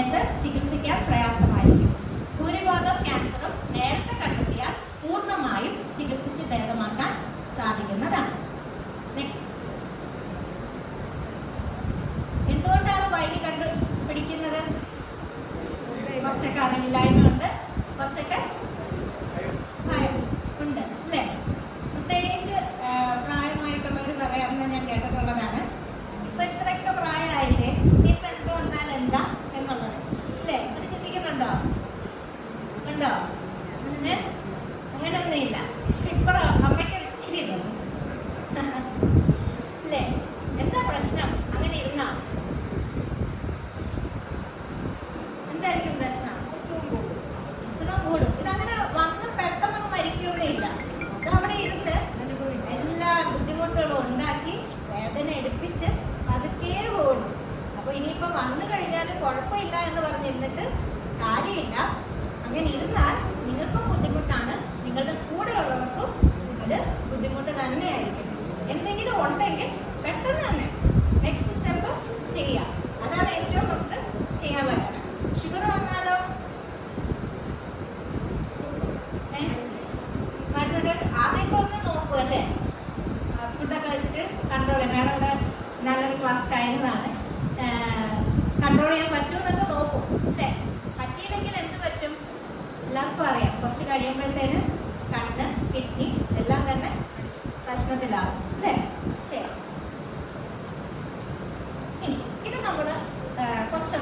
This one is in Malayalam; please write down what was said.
സമയത്ത് ചികിത്സിക്കാൻ പ്രയാസമായിരിക്കും. ഭൂരിഭാഗം ക്യാൻസറും നേരത്തെ കണ്ടെത്തിയാൽ പൂർണ്ണമായും ചികിത്സിച്ച് ഭേദമാക്കാൻ സാധിക്കുന്നതാണ്. നെക്സ്റ്റ്, എന്തുകൊണ്ടാണ് വൈകി കണ്ടുപിടിക്കുന്നത്? കുറച്ചൊക്കെ അറിവില്ലായ്മ ഉണ്ട്, കുറച്ചൊക്കെ ഭയം ഉണ്ട് അല്ലേ? പ്രത്യേകിച്ച് പ്രായമായിട്ടുള്ളവർ പറയാമെന്ന് ഞാൻ കേട്ടിട്ടുള്ളതാണ്. ഇപ്പൊ ഇത്രയൊക്കെ പ്രായമായില്ലേ, ഇപ്പൊ എന്ത് വന്നാൽ എന്താ എന്നുള്ളത് അല്ലേ? അത് ചിന്തിക്കുന്നുണ്ടോ? ഉണ്ടോ? അങ്ങനെയൊന്നുമില്ല. ഇപ്പൊ അമ്മയ്ക്ക് ഇച്ചിരി അല്ലേ? എന്താ പ്രശ്നം? അങ്ങനെ ഇരുന്നാ എന്തായിരിക്കും പ്രശ്നം? അസുഖം കൂടും. ഇതങ്ങനെ വന്ന് പെട്ടെന്ന് മരിക്കുകയില്ല. ഇത് അവിടെ ഇരുന്ന് എല്ലാ ബുദ്ധിമുട്ടുകളും ഉണ്ടാക്കി വേദന എടുപ്പിച്ച് പതുക്കെ പോകുന്നു. അപ്പൊ ഇനിയിപ്പോ വന്നു കഴിഞ്ഞാലും കുഴപ്പമില്ല എന്ന് പറഞ്ഞിരുന്നിട്ട് കാര്യമില്ല. അങ്ങനെ ഇരുന്നാൽ നിങ്ങൾക്കും ബുദ്ധിമുട്ടാണ്, നിങ്ങളുടെ കൂടെ ഉള്ളവർക്കും അത് ബുദ്ധിമുട്ട് തന്നെയായിരിക്കും. എന്തെങ്കിലും ഉണ്ടെങ്കിൽ പെട്ടെന്ന് തന്നെ നെക്സ്റ്റ് സ്റ്റെപ്പ് ചെയ്യാം. അതാണ് ഏറ്റവും നമുക്ക് ചെയ്യാൻ പറ്റുന്നത്. ഷുഗർ വന്നാലോ മരുന്നൊക്കെ ആദ്യമൊക്കെ ഒന്ന് നോക്കൂ അല്ലേ? ഫുഡൊക്കെ വെച്ചിട്ട് കൺട്രോൾ ചെയ്യാം. മേഡം ഇവിടെ നല്ലൊരു ക്ലാസ് കഴിഞ്ഞതാണ്. കൺട്രോൾ ചെയ്യാൻ പറ്റുമെന്നൊക്കെ നോക്കും അല്ലേ? പറ്റിയില്ലെങ്കിൽ എന്ത് പറ്റും? എല്ലാവർക്കും അറിയാം, കുറച്ച് കഴിയുമ്പോഴത്തേന് കണ്ണ്, കിഡ്നി എല്ലാം തന്നെ പ്രശ്നത്തിലാവും അല്ലേ? ശരി, ഇനി ഇത് നമ്മൾ കുറച്ച്